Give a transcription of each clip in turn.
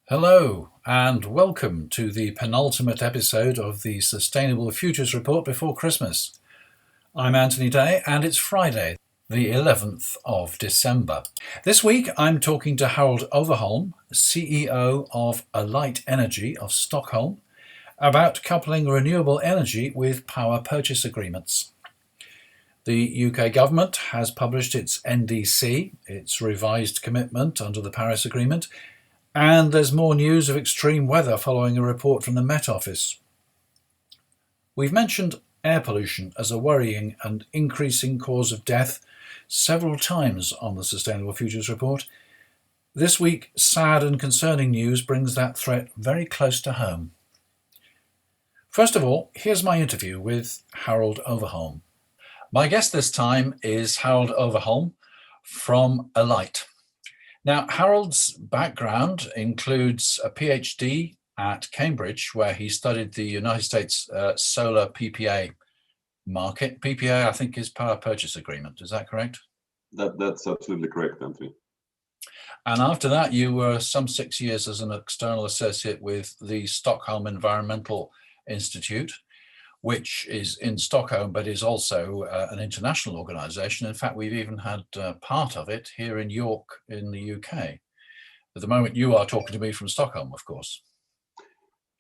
Hello, and welcome to the penultimate episode of the Sustainable Futures Report before Christmas. I'm Anthony Day, and it's Friday, the 11th of December. This week, I'm talking to Harald Overholm, CEO of Alight Energy of Stockholm, about coupling renewable energy with power purchase agreements. The UK government has published its NDC, its revised commitment under the Paris Agreement, and there's more news of extreme weather following a report from the Met Office. We've mentioned air pollution as a worrying and increasing cause of death several times on the Sustainable Futures Report. This week, sad and concerning news brings that threat very close to home. First of all, here's my interview with Harald Overholm. My guest this time is Harald Overholm from Alight. Now, Harald's background includes a PhD at Cambridge, where he studied the United States solar PPA market. PPA, I think, is power purchase agreement. Is that correct? That's absolutely correct, Anthony. And after that, you were some 6 years as an external associate with the Stockholm Environmental Institute, which is in Stockholm, but is also an international organisation. In fact, we've even had part of it here in York in the UK. At the moment, you are talking to me from Stockholm, of course.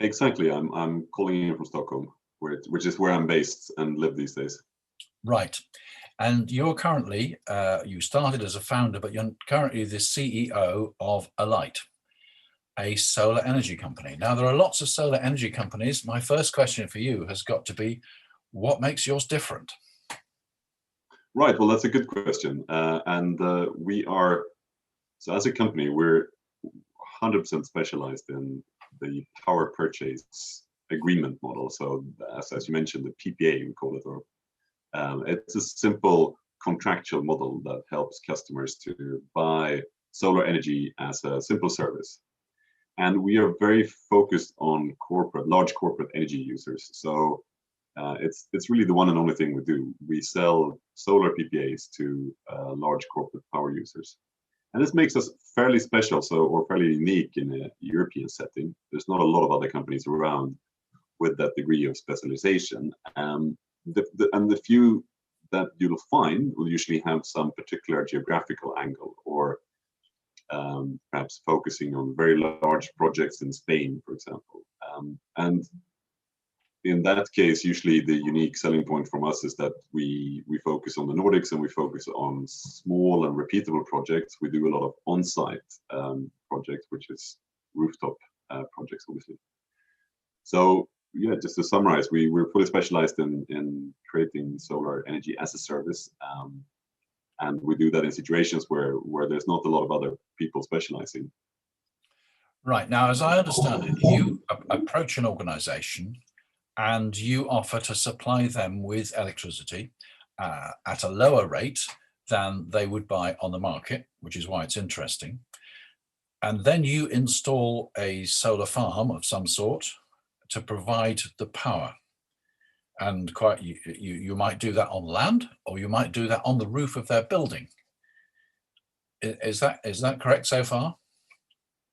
Exactly. I'm calling you from Stockholm, which is where I'm based and live these days. Right. And you're currently, you started as a founder, but you're currently the CEO of Alight, a solar energy company. Now, there are lots of solar energy companies. My first question for you has got to be, what makes yours different? Right. Well, that's a good question. We are, so as a company, we're 100% specialized in the power purchase agreement model. So as you mentioned, the PPA, we call it, or it's a simple contractual model that helps customers to buy solar energy as a simple service. And we are very focused on large corporate energy users. So it's really the one and only thing we do. We sell solar PPAs to large corporate power users. And this makes us fairly special, or fairly unique in a European setting. There's not a lot of other companies around with that degree of specialization. And the few that you'll find will usually have some particular geographical angle, or perhaps focusing on very large projects in Spain, for example. And in that case, usually the unique selling point from us is that we focus on the Nordics, and we focus on small and repeatable projects. We do a lot of on-site projects, which is rooftop projects, obviously. So yeah, just to summarize, we're fully specialized in creating solar energy as a service. And we do that in situations where there's not a lot of other people specializing. Right. Now, as I understand it, you approach an organization and you offer to supply them with electricity at a lower rate than they would buy on the market, which is why it's interesting. And then you install a solar farm of some sort to provide the power. And you might do that on land, or you might do that on the roof of their building. Is that correct so far?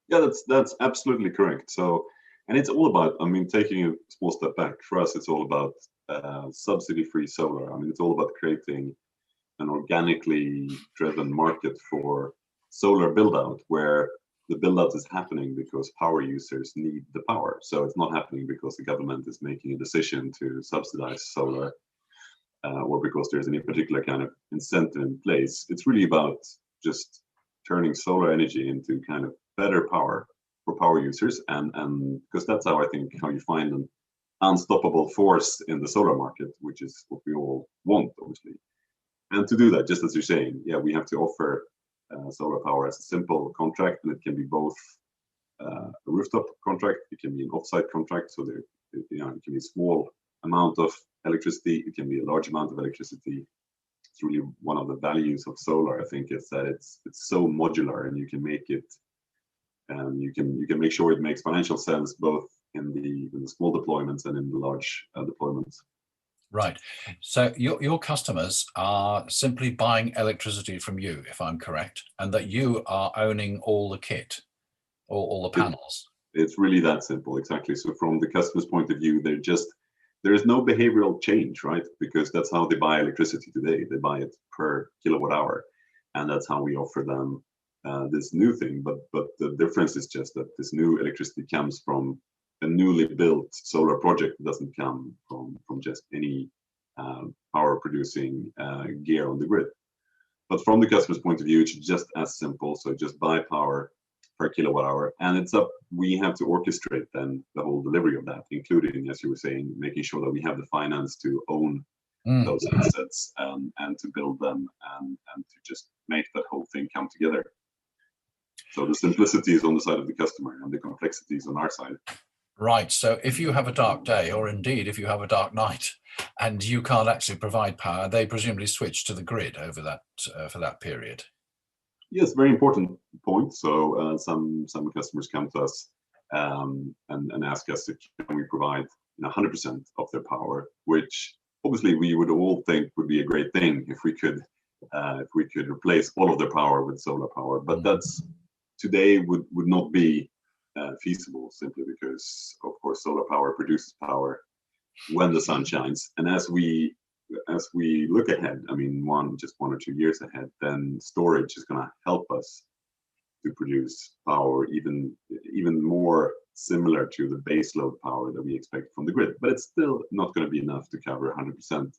Yeah, that's absolutely correct. So, and it's all about, taking a small step back, for us, it's all about subsidy-free solar. It's all about creating an organically driven market for solar build-out, where the build-out is happening because power users need the power. So it's not happening because the government is making a decision to subsidize solar, or because there's any particular kind of incentive in place. It's really about just turning solar energy into kind of better power for power users, and because that's how you find an unstoppable force in the solar market, which is what we all want, obviously. And to do that, just as you're saying, yeah, we have to offer solar power as a simple contract, and it can be both a rooftop contract, it can be an off-site contract, so it can be a small amount of electricity, it can be a large amount of electricity. It's really one of the values of solar, I think, is that it's so modular, and you can make it, you can make sure it makes financial sense both in the small deployments and in the large deployments. Right. So your customers are simply buying electricity from you, if I'm correct, and that you are owning all the kit. all the It, panels. it's really that simple, exactly. So from the customer's point of view, there is no behavioral change, right? Because that's how they buy electricity today. They buy it per kilowatt hour, and that's how we offer them this new thing. But the difference is just that this new electricity comes from a newly built solar project. It doesn't come from just any power producing gear on the grid. But from the customer's point of view, it's just as simple. So just buy power per kilowatt hour, and it's up. We have to orchestrate then the whole delivery of that, including, as you were saying, making sure that we have the finance to own those assets and to build them and to just make that whole thing come together. So the simplicity is on the side of the customer and the complexity is on our side. Right. So if you have a dark day, or indeed if you have a dark night, and you can't actually provide power, they presumably switch to the grid over that for that period. Yes, very important point. So some customers come to us and ask us if can we provide 100% of their power, which obviously we would all think would be a great thing if we could replace all of their power with solar power. But that's today would not be feasible, simply because, of course, solar power produces power when the sun shines. And as we look ahead, I mean, one or 2 years ahead, then storage is going to help us to produce power even more similar to the base load power that we expect from the grid. But it's still not going to be enough to cover 100%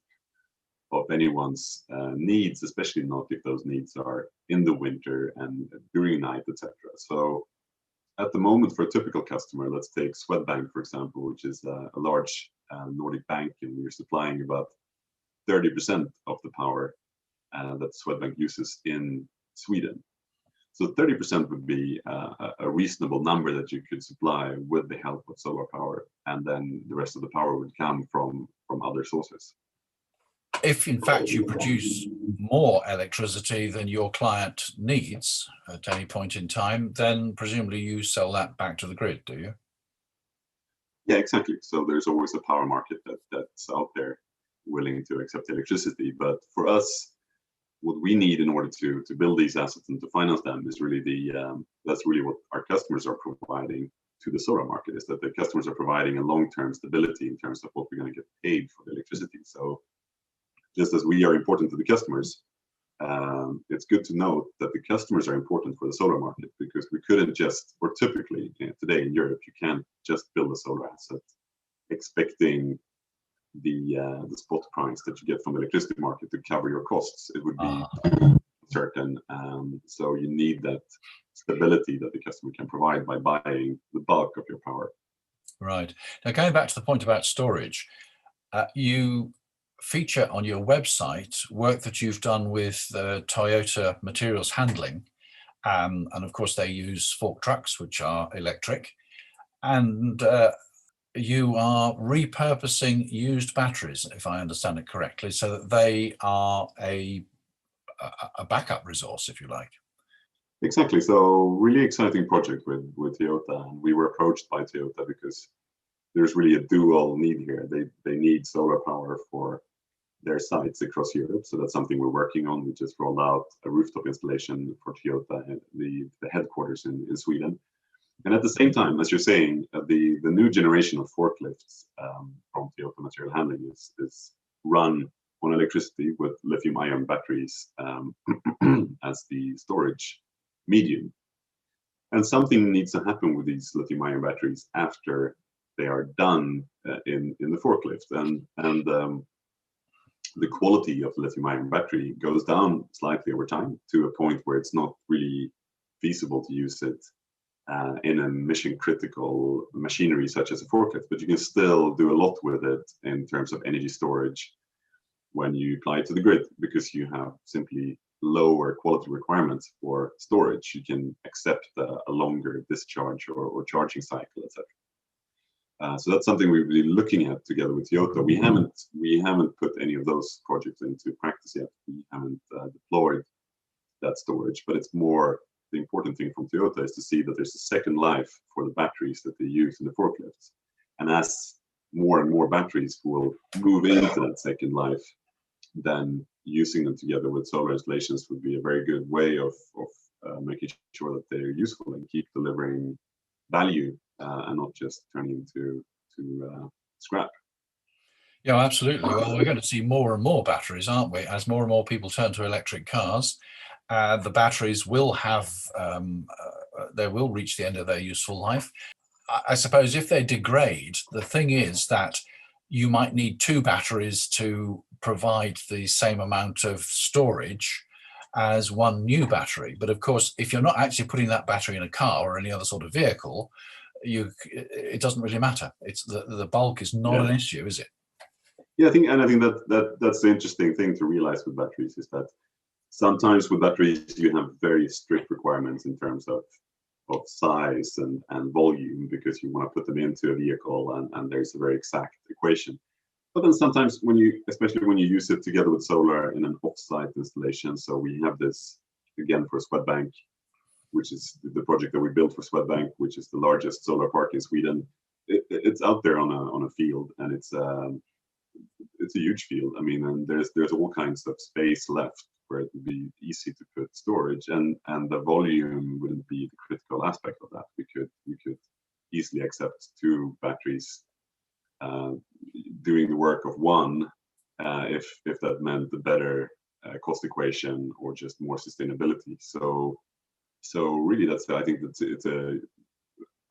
of anyone's needs, especially not if those needs are in the winter and during night, etc. So at the moment, for a typical customer, let's take Swedbank, for example, which is a large Nordic bank, and we're supplying about 30% of the power that Swedbank uses in Sweden. So 30% would be a reasonable number that you could supply with the help of solar power, and then the rest of the power would come from other sources. If in fact you produce more electricity than your client needs at any point in time, then presumably you sell that back to the grid, do you? Yeah, exactly. So there's always a power market that's out there willing to accept electricity. But for us, what we need in order to build these assets and to finance them is really that's really what our customers are providing to the solar market, is that the customers are providing a long-term stability in terms of what we're going to get paid for the electricity. So just as we are important to the customers, it's good to note that the customers are important for the solar market, because we couldn't just, or typically today in Europe, you can't just build a solar asset expecting the spot price that you get from the electricity market to cover your costs. It would be certain. So you need that stability that the customer can provide by buying the bulk of your power. Right. Now, going back to the point about storage, you feature on your website work that you've done with Toyota Materials Handling. And of course, they use fork trucks, which are electric. And you are repurposing used batteries, if I understand it correctly, so that they are a backup resource, if you like. Exactly. So really exciting project with Toyota. And we were approached by Toyota because there's really a dual need here. They need solar power for their sites across Europe. So that's something we're working on. We just rolled out a rooftop installation for Toyota at the headquarters in Sweden. And at the same time, as you're saying, the new generation of forklifts from Toyota Material Handling is run on electricity with lithium-ion batteries as the storage medium. And something needs to happen with these lithium-ion batteries after they are done in the forklift. And the quality of the lithium-ion battery goes down slightly over time to a point where it's not really feasible to use it in a mission-critical machinery such as a forklift. But you can still do a lot with it in terms of energy storage when you apply it to the grid, because you have simply lower quality requirements for storage. You can accept a longer discharge or charging cycle, etc. So that's something we've been looking at together with Toyota. We haven't put any of those projects into practice yet. We haven't deployed that storage, but it's more, the important thing from Toyota is to see that there's a second life for the batteries that they use in the forklifts. And as more and more batteries will move into that second life, then using them together with solar installations would be a very good way of making sure that they're useful and keep delivering value and not just turning into scrap. Yeah, absolutely. Well, we're going to see more and more batteries, aren't we? As more and more people turn to electric cars, the batteries will have, they will reach the end of their useful life. I suppose if they degrade, the thing is that you might need two batteries to provide the same amount of storage as one new battery. But of course, if you're not actually putting that battery in a car or any other sort of vehicle, it doesn't really matter. It's the bulk is not an issue, is it? Yeah, I think that's the interesting thing to realize with batteries is that sometimes with batteries you have very strict requirements in terms of size and volume because you want to put them into a vehicle and there's a very exact equation. But then sometimes especially when you use it together with solar in an off-site installation, so we have this again for Swedbank, which is the project that we built for Swedbank, which is the largest solar park in Sweden. It's out there on a field, and it's a huge field. I mean, and there's all kinds of space left where it would be easy to put storage, and the volume wouldn't be the critical aspect of that. We could easily accept two batteries doing the work of one if that meant a better cost equation or just more sustainability. So really, I think it's a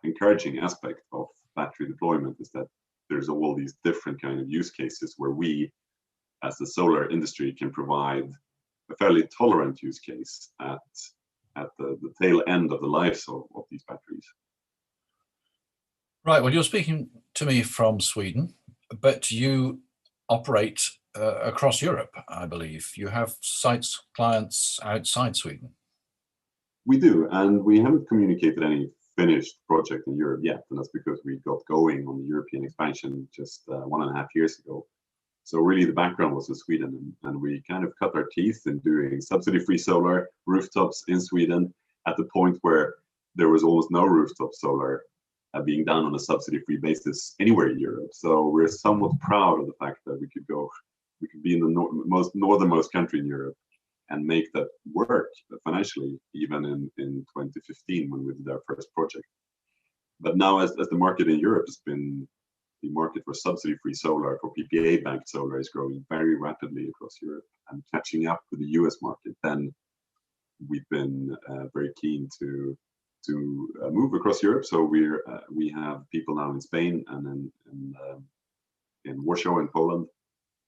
encouraging aspect of battery deployment is that there's all these different kind of use cases where we, as the solar industry, can provide a fairly tolerant use case at the tail end of the lives of these batteries. Right. Well, you're speaking to me from Sweden, but you operate across Europe, I believe. You have clients outside Sweden. We do, and we haven't communicated any finished project in Europe yet, and that's because we got going on the European expansion just 1.5 years ago. So really the background was in Sweden, and we kind of cut our teeth in doing subsidy-free solar rooftops in Sweden at the point where there was almost no rooftop solar being done on a subsidy-free basis anywhere in Europe. So we're somewhat proud of the fact that we could be in the northernmost country in Europe and make that work financially, even in 2015 when we did our first project. But now as the market in Europe has been, the market for subsidy-free solar, for PPA-backed solar is growing very rapidly across Europe and catching up with the US market, then we've been very keen to move across Europe. So we have people now in Spain and in Warsaw in Poland,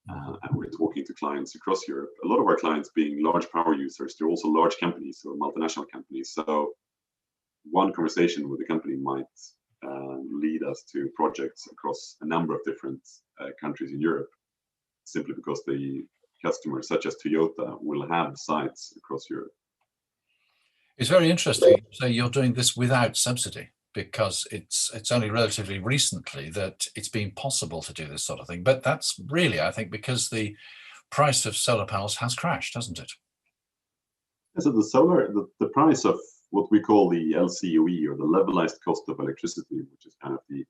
and we're talking to clients across Europe. A lot of our clients being large power users, they're also large companies or multinational companies. So one conversation with the company might lead us to projects across a number of different countries in Europe, simply because the customers, such as Toyota, will have sites across Europe. It's very interesting you say you're doing this without subsidy, because it's only relatively recently that it's been possible to do this sort of thing. But that's really, I think, because the price of solar panels has crashed, hasn't it? So the price of what we call the LCOE, or the levelized cost of electricity, which is kind of the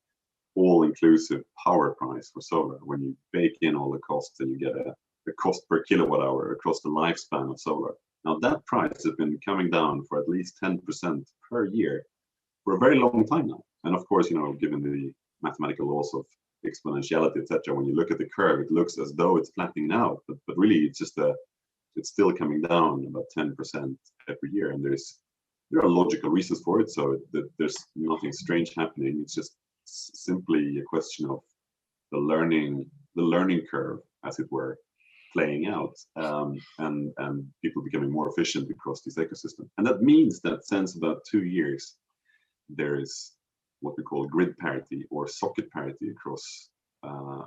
all-inclusive power price for solar, when you bake in all the costs and you get a cost per kilowatt hour across the lifespan of solar. Now that price has been coming down for at least 10% per year for a very long time now. And of course, given the mathematical laws of exponentiality, etc., when you look at the curve, it looks as though it's flattening out, but really it's just it's still coming down about 10% every year. And there are logical reasons for it. So there's nothing strange happening. It's just simply a question of the learning curve, as it were, playing out, and people becoming more efficient across this ecosystem. And that means that since about 2 years, there is what we call grid parity or socket parity across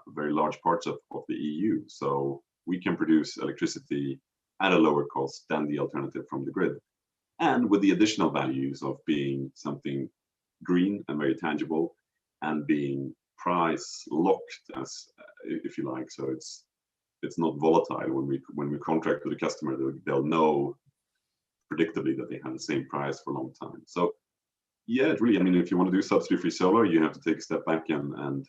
very large parts of the EU. So we can produce electricity at a lower cost than the alternative from the grid, and with the additional values of being something green and very tangible, and being price locked, as if you like. So it's not volatile. When we contract with the customer, they'll know predictably that they have the same price for a long time. So yeah, it really, I mean, if you want to do subsidy-free solar, you have to take a step back and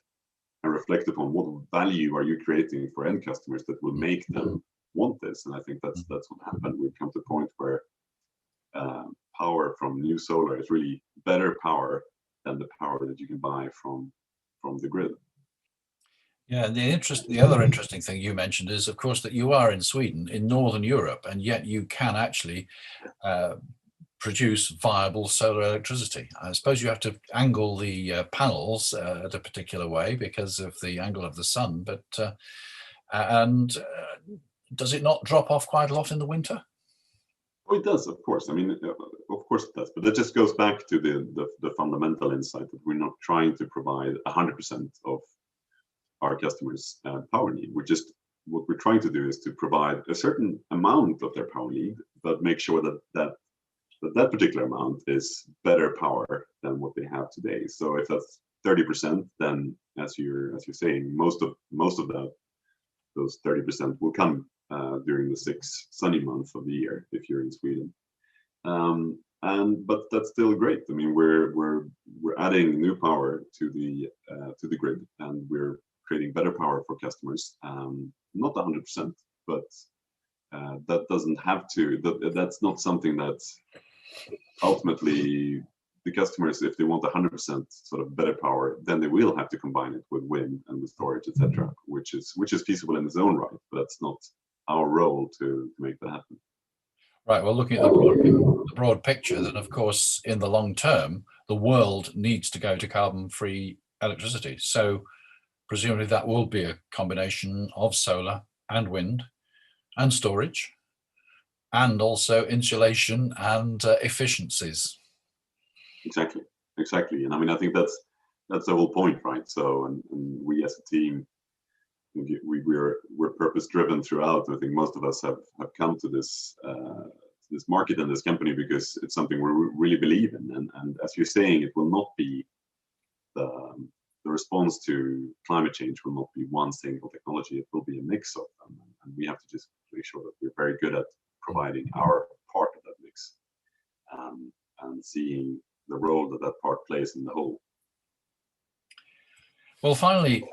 reflect upon what value are you creating for end customers that will make them want this. And I think that's what happened. We've come to a point where power from new solar is really better power than the power that you can buy from the grid. Yeah, the other interesting thing you mentioned is, of course, that you are in Sweden, in Northern Europe, and yet you can actually produce viable solar electricity. I suppose you have to angle the panels at a particular way because of the angle of the sun, but does it not drop off quite a lot in the winter? Oh, it does, of course. I mean, of course it does. But that just goes back to the fundamental insight that we're not trying to provide 100% of our customers' power need. What we're trying to do is to provide a certain amount of their power need, but make sure that particular amount is better power than what they have today. So if that's 30%, then as you're saying, most of those 30% will come during the 6 sunny months of the year if you're in Sweden. But that's still great. I mean, we're adding new power to the grid, and we're creating better power for customers. Not 100%, but that doesn't have to. That's not something that ultimately the customers, if they want 100% sort of better power, then they will have to combine it with wind and with storage, etc., which is feasible in its own right. But that's not our role to make that happen. Right. Well, looking at the broad picture, then of course, in the long term, the world needs to go to carbon-free electricity. So presumably that will be a combination of solar and wind and storage, and also insulation and efficiencies. Exactly. And I mean, I think that's the whole point, right? So, and we as a team, we're purpose driven throughout. I think most of us have come to this market and this company because it's something we really believe in. And as you're saying, it will not be the response to climate change will not be one single technology. It will be a mix of them, and we have to just make sure that we're very good at providing our part of that mix, and seeing the role that part plays in the whole. Well, finally,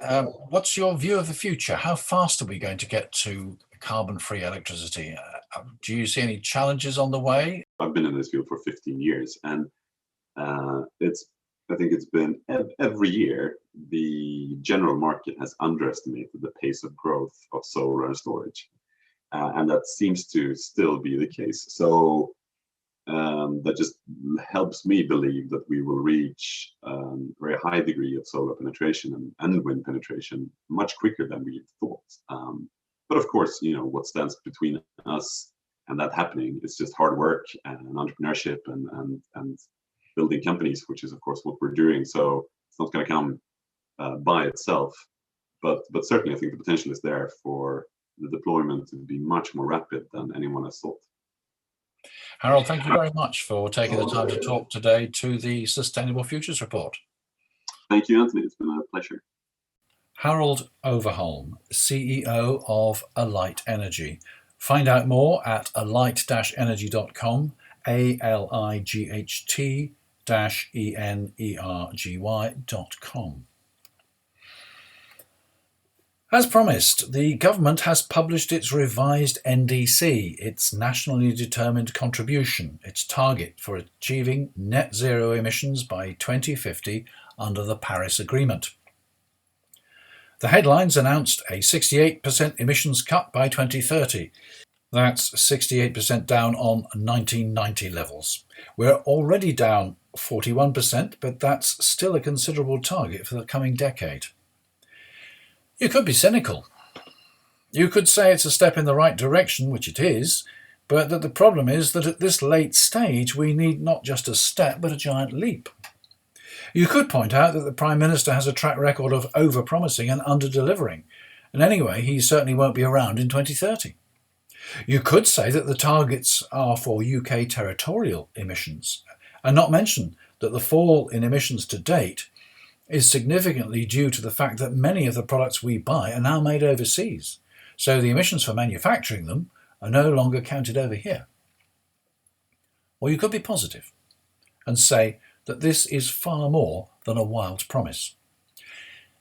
what's your view of the future? How fast are we going to get to carbon-free electricity? Do you see any challenges on the way? I've been in this field for 15 years, and I think it's been every year the general market has underestimated the pace of growth of solar and storage, and that seems to still be the case. So that just helps me believe that we will reach a very high degree of solar penetration and wind penetration much quicker than we thought. But of course, what stands between us and that happening is just hard work and entrepreneurship and building companies, which is of course what we're doing. So it's not going to come by itself, but certainly I think the potential is there for the deployment to be much more rapid than anyone has thought. Harald, thank you very much for taking the time to talk today to the Sustainable Futures Report. Thank you, Anthony. It's been a pleasure. Harald Overholm, CEO of Alight Energy. Find out more at alight-energy.com, alight-energy.com. As promised, the government has published its revised NDC, its nationally determined contribution, its target for achieving net zero emissions by 2050 under the Paris Agreement. The headlines announced a 68% emissions cut by 2030. That's 68% down on 1990 levels. We're already down 41%, but that's still a considerable target for the coming decade. You could be cynical. You could say it's a step in the right direction, which it is, but that the problem is that at this late stage we need not just a step, but a giant leap. You could point out that the Prime Minister has a track record of over-promising and under-delivering, and anyway, he certainly won't be around in 2030. You could say that the targets are for UK territorial emissions, and not mention that the fall in emissions to date is significantly due to the fact that many of the products we buy are now made overseas, so the emissions for manufacturing them are no longer counted over here. Or you could be positive and say that this is far more than a wild promise.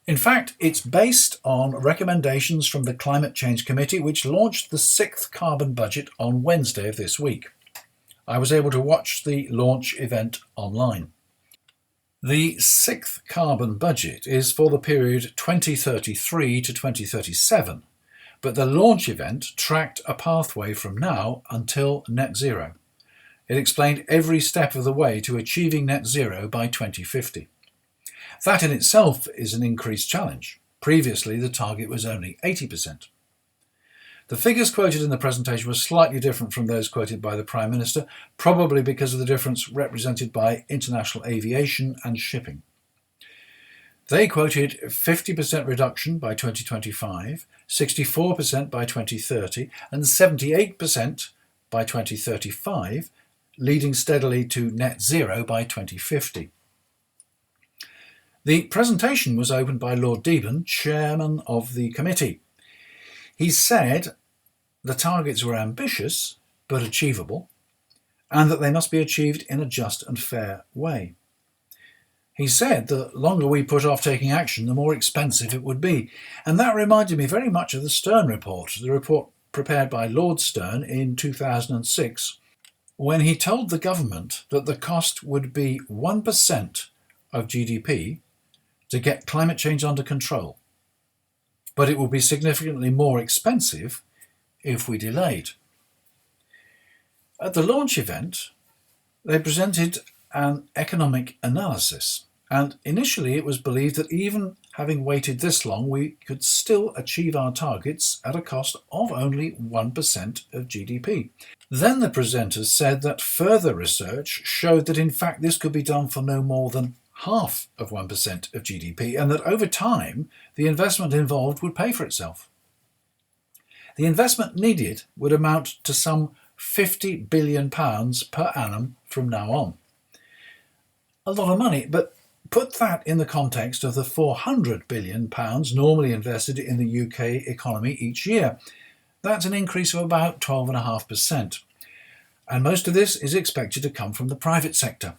In fact, it's based on recommendations from the Climate Change Committee, which launched the 6th carbon budget on Wednesday of this week. I was able to watch the launch event online. The sixth carbon budget is for the period 2033 to 2037, but the launch event tracked a pathway from now until net zero. It explained every step of the way to achieving net zero by 2050. That in itself is an increased challenge. Previously, the target was only 80%. The figures quoted in the presentation were slightly different from those quoted by the Prime Minister, probably because of the difference represented by international aviation and shipping. They quoted 50% reduction by 2025, 64% by 2030, and 78% by 2035, leading steadily to net zero by 2050. The presentation was opened by Lord Deben, chairman of the committee. He said the targets were ambitious but achievable, and that they must be achieved in a just and fair way. He said the longer we put off taking action, the more expensive it would be, and that reminded me very much of the Stern report, the report prepared by Lord Stern in 2006, when he told the government that the cost would be 1% of GDP to get climate change under control, but it would be significantly more expensive if we delayed. At the launch event, they presented an economic analysis, and initially it was believed that even having waited this long, we could still achieve our targets at a cost of only 1% of GDP. Then the presenters said that further research showed that in fact this could be done for no more than half of 1% of GDP, and that over time the investment involved would pay for itself. The investment needed would amount to some £50 billion per annum from now on. A lot of money, but put that in the context of the £400 billion normally invested in the UK economy each year. That's an increase of about 12.5%. And most of this is expected to come from the private sector.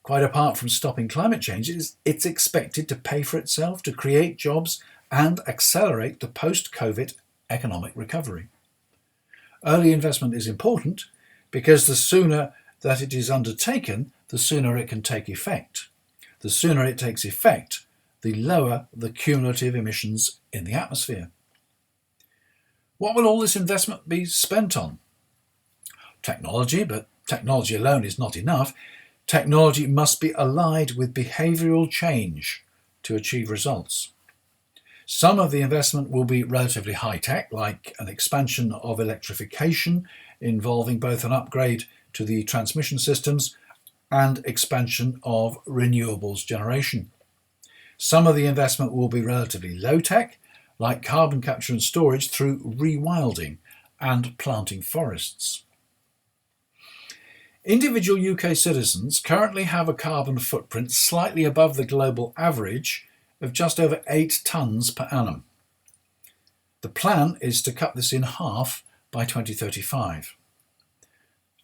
Quite apart from stopping climate change, it's expected to pay for itself, to create jobs and accelerate the post-COVID economic recovery. Early investment is important because the sooner that it is undertaken, the sooner it can take effect. The sooner it takes effect, the lower the cumulative emissions in the atmosphere. What will all this investment be spent on? Technology, but technology alone is not enough. Technology must be allied with behavioural change to achieve results. Some of the investment will be relatively high-tech, like an expansion of electrification involving both an upgrade to the transmission systems and expansion of renewables generation. Some of the investment will be relatively low-tech, like carbon capture and storage through rewilding and planting forests. Individual UK citizens currently have a carbon footprint slightly above the global average of just over 8 tonnes per annum. The plan is to cut this in half by 2035.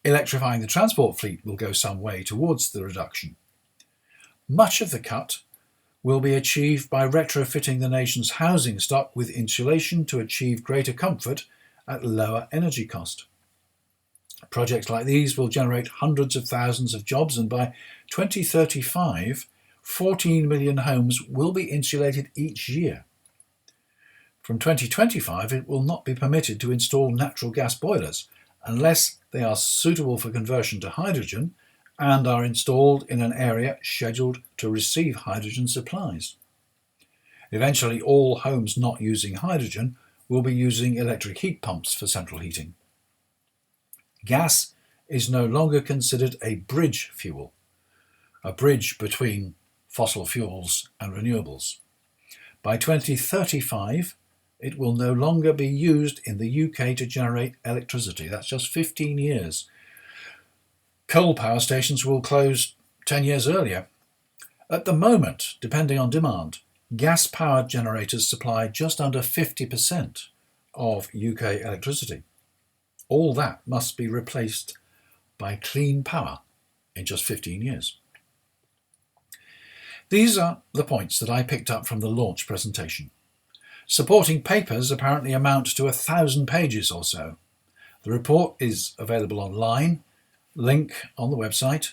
Electrifying the transport fleet will go some way towards the reduction. Much of the cut will be achieved by retrofitting the nation's housing stock with insulation to achieve greater comfort at lower energy cost. Projects like these will generate hundreds of thousands of jobs, and by 2035, 14 million homes will be insulated each year. From 2025, it will not be permitted to install natural gas boilers unless they are suitable for conversion to hydrogen and are installed in an area scheduled to receive hydrogen supplies. Eventually, all homes not using hydrogen will be using electric heat pumps for central heating. Gas is no longer considered a bridge fuel, a bridge between fossil fuels and renewables. By 2035, it will no longer be used in the UK to generate electricity. That's just 15 years. Coal power stations will close 10 years earlier. At the moment, depending on demand, gas-powered generators supply just under 50% of UK electricity. All that must be replaced by clean power in just 15 years. These are the points that I picked up from the launch presentation. Supporting papers apparently amount to 1,000 pages or so. The report is available online, link on the website,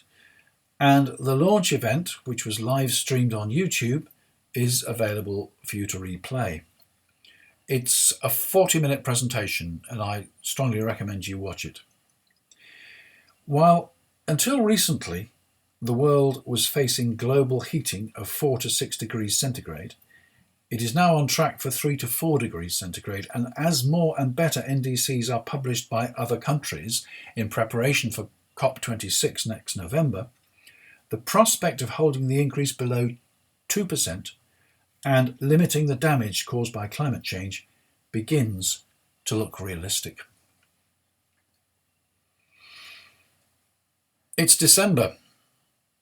and the launch event, which was live streamed on YouTube, is available for you to replay. It's a 40-minute presentation, and I strongly recommend you watch it. While until recently the world was facing global heating of 4 to 6 degrees centigrade, it is now on track for 3 to 4 degrees centigrade, and as more and better NDCs are published by other countries in preparation for COP26 next November, the prospect of holding the increase below 2% and limiting the damage caused by climate change begins to look realistic. It's December,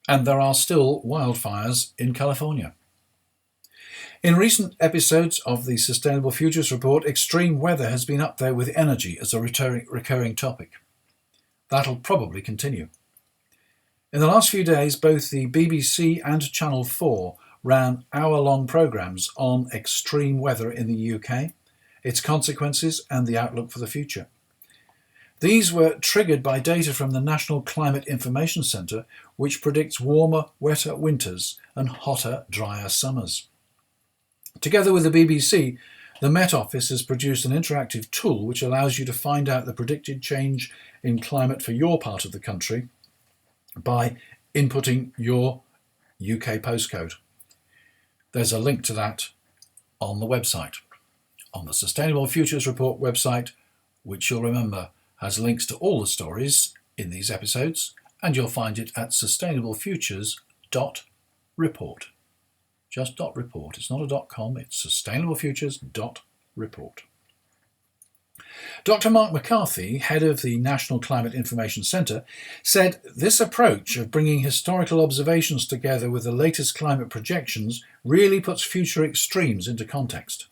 and there are still wildfires in California. In recent episodes of the Sustainable Futures Report, extreme weather has been up there with energy as a recurring topic. That'll probably continue. In the last few days, both the BBC and Channel 4 ran hour-long programmes on extreme weather in the UK, its consequences and the outlook for the future. These were triggered by data from the National Climate Information Centre, which predicts warmer, wetter winters and hotter, drier summers. Together with the BBC, the Met Office has produced an interactive tool which allows you to find out the predicted change in climate for your part of the country by inputting your UK postcode. There's a link to that on the website, on the Sustainable Futures Report website, which you'll remember has links to all the stories in these episodes, and you'll find it at sustainablefutures.report. Just .report. It's not a .com, it's sustainablefutures.report. Dr. Mark McCarthy, head of the National Climate Information Centre, said this approach of bringing historical observations together with the latest climate projections really puts future extremes into context.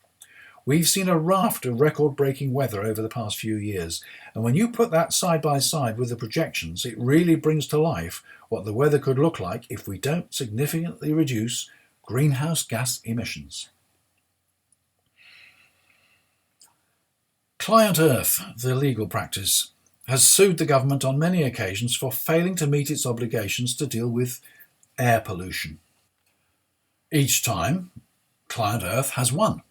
We've seen a raft of record-breaking weather over the past few years, and when you put that side by side with the projections, it really brings to life what the weather could look like if we don't significantly reduce greenhouse gas emissions. Client Earth, the legal practice, has sued the government on many occasions for failing to meet its obligations to deal with air pollution. Each time, Client Earth has won,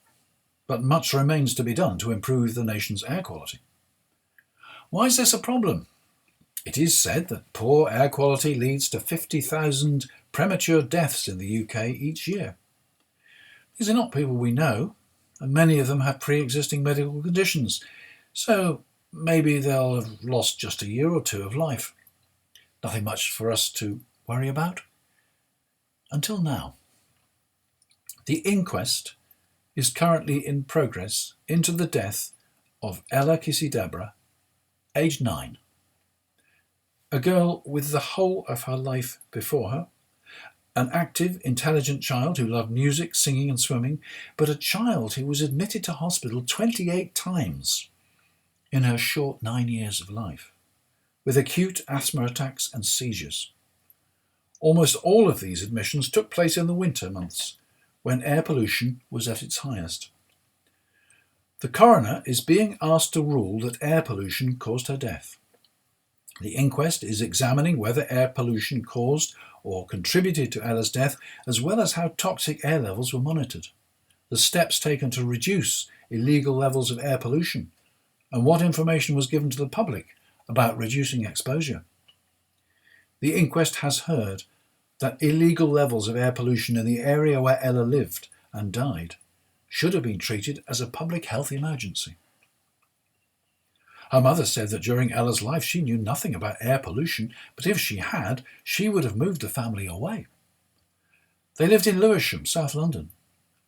but much remains to be done to improve the nation's air quality. Why is this a problem? It is said that poor air quality leads to 50,000 premature deaths in the UK each year. These are not people we know, and many of them have pre-existing medical conditions, so maybe they'll have lost just a year or two of life. Nothing much for us to worry about. Until now. The inquest is currently in progress into the death of Ella Kissi-Debrah, aged 9. A girl with the whole of her life before her, an active, intelligent child who loved music, singing and swimming, but a child who was admitted to hospital 28 times in her short 9 years of life, with acute asthma attacks and seizures. Almost all of these admissions took place in the winter months, when air pollution was at its highest. The coroner is being asked to rule that air pollution caused her death. The inquest is examining whether air pollution caused or contributed to Ella's death, as well as how toxic air levels were monitored, the steps taken to reduce illegal levels of air pollution, and what information was given to the public about reducing exposure. The inquest has heard that illegal levels of air pollution in the area where Ella lived and died should have been treated as a public health emergency. Her mother said that during Ella's life she knew nothing about air pollution, but if she had, she would have moved the family away. They lived in Lewisham, South London,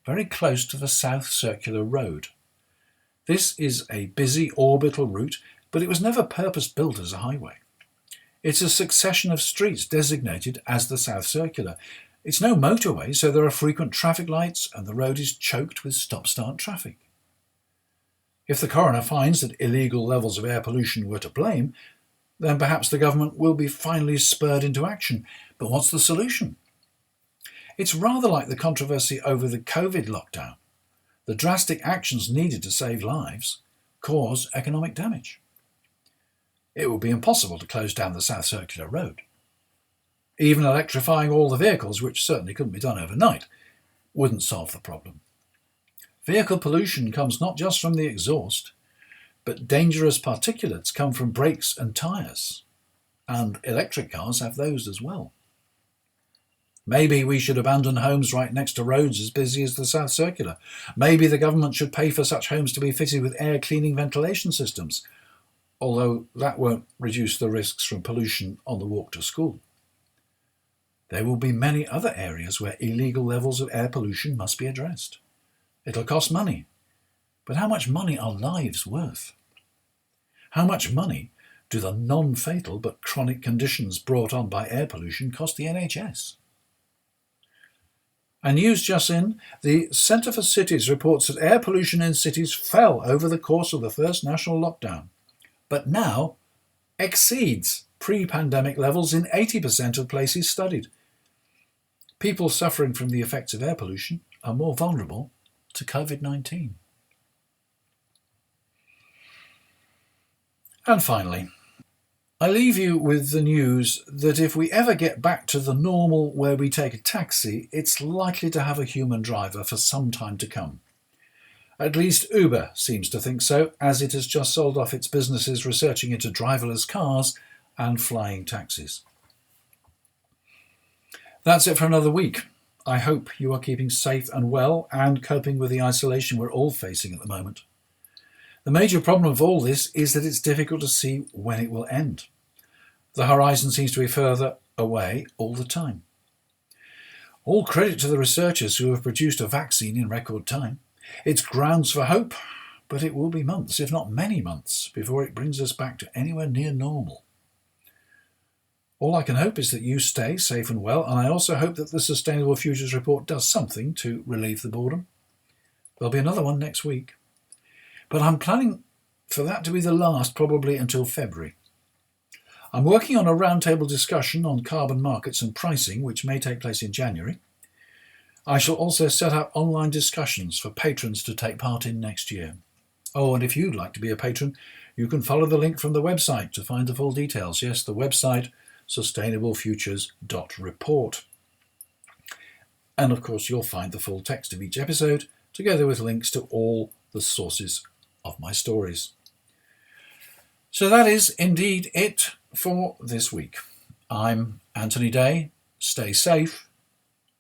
very close to the South Circular Road. This is a busy orbital route, but it was never purpose-built as a highway. It's a succession of streets designated as the South Circular. It's no motorway, so there are frequent traffic lights and the road is choked with stop-start traffic. If the coroner finds that illegal levels of air pollution were to blame, then perhaps the government will be finally spurred into action. But what's the solution? It's rather like the controversy over the COVID lockdown. The drastic actions needed to save lives cause economic damage. It would be impossible to close down the South Circular Road. Even electrifying all the vehicles, which certainly couldn't be done overnight, wouldn't solve the problem. Vehicle pollution comes not just from the exhaust, but dangerous particulates come from brakes and tyres, and electric cars have those as well. Maybe we should abandon homes right next to roads as busy as the South Circular. Maybe the government should pay for such homes to be fitted with air cleaning ventilation systems, although that won't reduce the risks from pollution on the walk to school. There will be many other areas where illegal levels of air pollution must be addressed. It'll cost money, but how much money are lives worth? How much money do the non-fatal but chronic conditions brought on by air pollution cost the NHS? And news just in, the Centre for Cities reports that air pollution in cities fell over the course of the first national lockdown, but now exceeds pre-pandemic levels in 80% of places studied. People suffering from the effects of air pollution are more vulnerable to COVID-19. And finally, I leave you with the news that if we ever get back to the normal where we take a taxi, it's likely to have a human driver for some time to come. At least Uber seems to think so, as it has just sold off its businesses researching into driverless cars and flying taxis. That's it for another week. I hope you are keeping safe and well and coping with the isolation we're all facing at the moment. The major problem of all this is that it's difficult to see when it will end. The horizon seems to be further away all the time. All credit to the researchers who have produced a vaccine in record time. It's grounds for hope, but it will be months, if not many months, before it brings us back to anywhere near normal. All I can hope is that you stay safe and well, and I also hope that the Sustainable Futures Report does something to relieve the boredom. There'll be another one next week, but I'm planning for that to be the last, probably until February. I'm working on a roundtable discussion on carbon markets and pricing, which may take place in January. I shall also set up online discussions for patrons to take part in next year. Oh, and if you'd like to be a patron, you can follow the link from the website to find the full details. Yes, the website, sustainablefutures.report. And of course, you'll find the full text of each episode, together with links to all the sources of my stories. So that is indeed it for this week. I'm Anthony Day. Stay safe.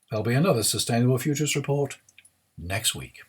There'll be another Sustainable Futures Report next week.